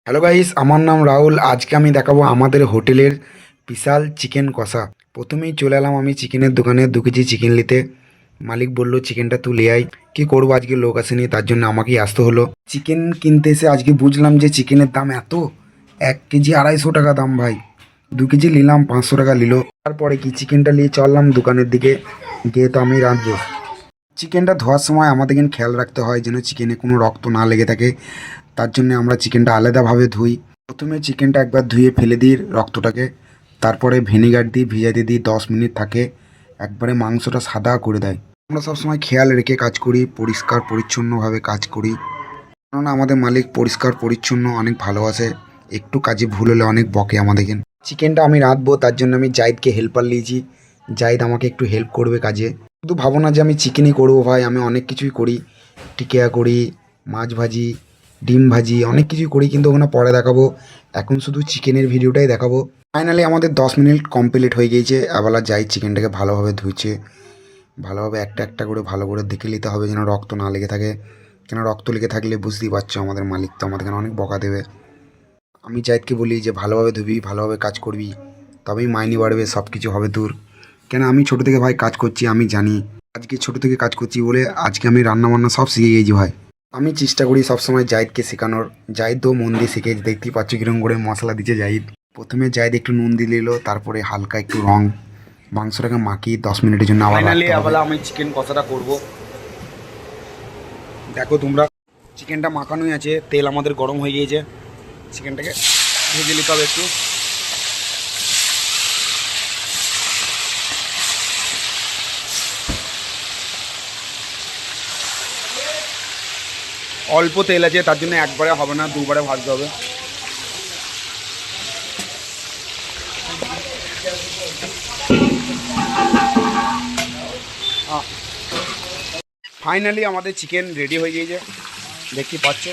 Hello guys, আমার নাম রাহুল। আজকে আমি দেখাবো আমাদের হোটেলের বিশাল চিকেন কষা। প্রথমেই চলে এলাম আমি চিকেনের দোকানে, 2 কেজি চিকেন নিতে। মালিক বলল চিকেনটা তুই লে আয়। কী করবো, আজকে লোক আসেনি, তার জন্য আমাকেই আসতে হলো। চিকেন কিনতে এসে আজকে বুঝলাম যে চিকেনের দাম এত, 1 কেজি 250 টাকা দাম ভাই। 2 কেজি নিলাম, 500 টাকা নিল। তারপরে কি চিকেনটা নিয়ে চললাম দোকানের দিকে, গিয়ে তো আমি রাঁধবো। চিকেনটা ধোয়ার সময় আমাদের কিন্তু খেয়াল রাখতে হয় যেন চিকেনে কোনো রক্ত না লেগে থাকে। তার জন্য আমরা চিকেনটা আলাদাভাবে ধুই। প্রথমে চিকেনটা একবার ধুয়ে ফেলে দিই রক্তটাকে, তারপরে ভিনেগার দিয়ে ভিজাতে দিই, 10 মিনিট থাকে, একবারে মাংসটা সাদা করে দেয়। আমরা সবসময় খেয়াল রেখে কাজ করি, পরিষ্কার পরিচ্ছন্নভাবে কাজ করি, কেননা আমাদের মালিক পরিষ্কার পরিচ্ছন্ন অনেক ভালোবাসে। একটু কাজে ভুল হলে অনেক বকে আমাদেরকে। চিকেনটা আমি রাঁধবো, তার জন্য আমি জাহিদকে হেল্পার নিয়েছি। জাহিদ আমাকে একটু হেল্প করবে কাজে। শুধু ভাবো না যে আমি চিকেনই করবো ভাই, আমি অনেক কিছুই করি। টিকিয়া করি, মাছ ভাজি, ডিম ভাজি, অনেক কিছুই করি, কিন্তু ওখানে পরে দেখাবো। এখন শুধু চিকেনের ভিডিওটাই দেখাবো। ফাইনালি আমাদের 10 মিনিট কমপ্লিট হয়ে গিয়েছে। আবার জাহিদ চিকেনটাকে ভালোভাবে ধুইছে। ভালোভাবে একটা একটা করে ভালো করে দেখে নিতে হবে যেন রক্ত না লেগে থাকে, কেন রক্ত লেগে থাকলে বুঝতেই পারছো আমাদের মালিক তো আমাদেরকে অনেক বকা দেবে। আমি জাহিদকে বলি যে ভালোভাবে ধুবি, ভালোভাবে কাজ করবি, তবেই মাইনে বাড়বে, সব কিছু হবে তোর। কেন আমি ছোটো থেকে ভাই কাজ করছি, আমি জানি। আজকে ছোটো থেকে কাজ করছি বলে আজকে আমি রান্না বান্না সব শিখে গেছি ভাই। আমি চেষ্টা করি সবসময় জাহিদকে শেখানোর। জাহিদও মন দিয়ে শিখে, দেখতেই পাচ্ছ কিরকম করে মশলা দিচ্ছে জাহিদ। প্রথমে জাহিদ একটু নুন দিয়ে নিল, তারপরে হালকা একটু রং, মাংসটাকে মাখিয়ে 10 মিনিটের জন্য আবার ফাইনালি রাখতে হবে। আবার আমি চিকেন কষাটা করব। দেখো তোমরা, চিকেনটা মাখানোই আছে, তেল আমাদের গরম হয়ে গিয়েছে। চিকেনটাকে ভেজে নিতে হবে একটু। অল্প তেল আছে, তার জন্য একবারে হবে না, দুবারে ভাজতে হবে। ফাইনালি আমাদের চিকেন রেডি হয়ে গিয়েছে, দেখতে পাচ্ছ।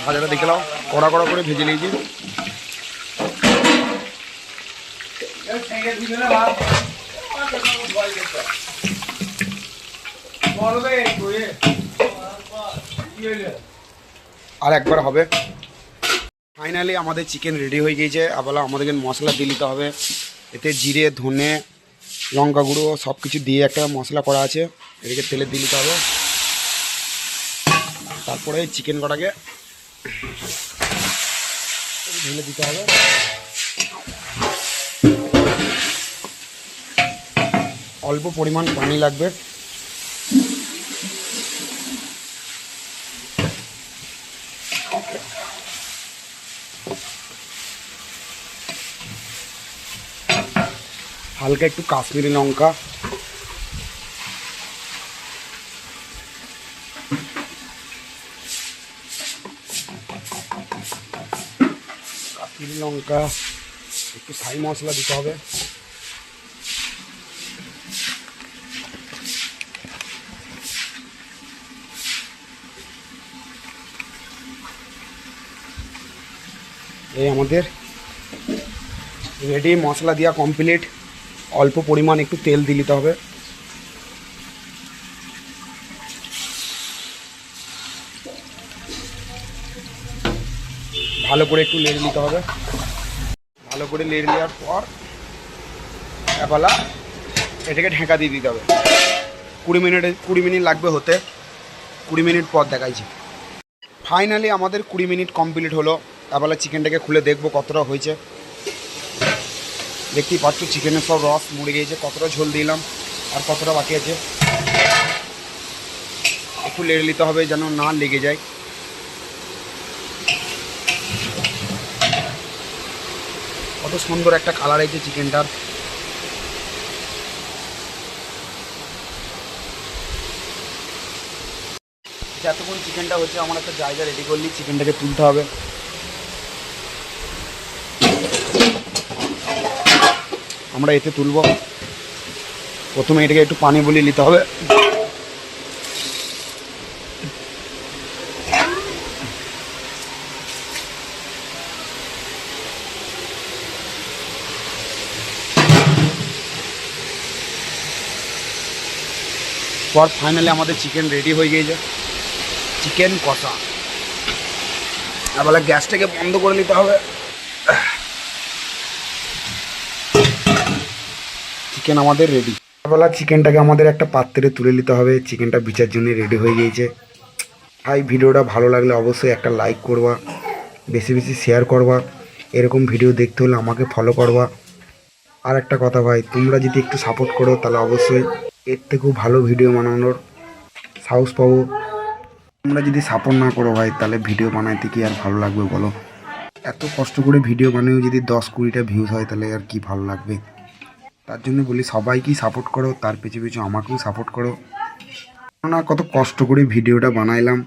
ভাজাটা দেখলাম কড়া কড়া করে ভেজে নিয়েছি। আর একবার হবে। ফাইনালি আমাদের চিকেন রেডি হয়ে গিয়েছে। আবার আমাদেরকে মশলা দিয়ে নিতে হবে। এতে জিরে, ধনে, লঙ্কা গুঁড়ো সব কিছু দিয়ে একটা মশলা করা আছে, এটাকে তেলে দিয়ে নিতে হবে। তারপরে চিকেন কটাকে ঢেলে দিতে হবে। অল্প পরিমাণ পানি লাগবে। হালকা একটু কাশ্মীরি লঙ্কা, কাশ্মীরি লঙ্কা, একটু ছাই মশলা দিতে হবে। এই আমাদের রেডি, মশলা দেওয়া কমপ্লিট। অল্প পরিমাণ একটু তেল দিয়ে নিতে হবে। ভালো করে একটু নেড়ে নিতে হবে। ভালো করে নেড়ে নেওয়ার পর এবেলা এটাকে ঢাকা দিয়ে দিতে হবে। 20 মিনিট লাগবে হতে। 20 মিনিট পর দেখাইছি। ফাইনালি আমাদের 20 মিনিট কমপ্লিট হলো। এবেলা চিকেনটাকে খুলে দেখবো কতটা হয়েছে। দেখতেই পাচ্ছ চিকেনের সব রস মরে গিয়েছে, কতটা ঝোল দিলাম আর কতটা বাকি আছে। একটু নেড়ে নিতে হবে যেন না লেগে যায়। কত সুন্দর একটা কালার হয়েছে চিকেনটার। যতক্ষণ চিকেনটা হচ্ছে আমার একটা জায়গা রেডি করলি, চিকেনটাকে তুলতে হবে। আমরা এতে তুলব। প্রথমে এটাকে একটু পানি বলিয়ে নিতে হবে। পর ফাইনালি আমাদের চিকেন রেডি হয়ে গিয়েছে, চিকেন কষা। এবেলা গ্যাসটাকে বন্ধ করে নিতে হবে। চিকেন আমাদের রেডি। এবেলা চিকেনটাকে আমাদের একটা পাত্রে তুলে নিতে হবে। চিকেনটা বিচার জন্য রেডি হয়ে গিয়েছে। ভাই ভিডিওটা ভালো লাগলে অবশ্যই একটা লাইক করবা, বেশি বেশি শেয়ার করবা। এরকম ভিডিও দেখতে হলে আমাকে ফলো করবা। আর একটা কথা ভাই, তোমরা যদি একটু সাপোর্ট করো তাহলে অবশ্যই এর থেকেও ভালো ভিডিও বানানোর সাহস পাবো। তোমরা যদি সাপোর্ট না করো ভাই, তাহলে ভিডিও বানাইতে কি আর ভালো লাগবে বলো? এত কষ্ট করে ভিডিও বানিয়েও যদি 10-20টা ভিউজ হয় তাহলে আর কি ভালো লাগবে? তার জন্য বলি সবাইকেই সাপোর্ট করো, তার পিছু পিছু আমাকেও সাপোর্ট করো। না কত কষ্ট করে ভিডিওটা বানাইলাম,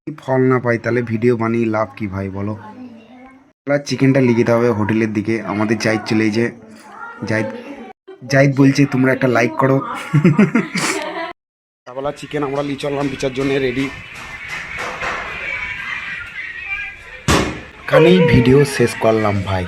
ফল না পাই তাহলে ভিডিও বানিয়ে লাভ কি ভাই বলো? চিকেনটা লিখে দিতে হবে হোটেলের দিকে। আমাদের জাহিদ চলেছে। জাহিদ জাহিদ বলছে তোমরা একটা লাইক করো। তারপর চিকেন আমরা নিয়ে চললাম বিচার জন্য রেডি। এখানেই ভিডিও শেষ করলাম ভাই।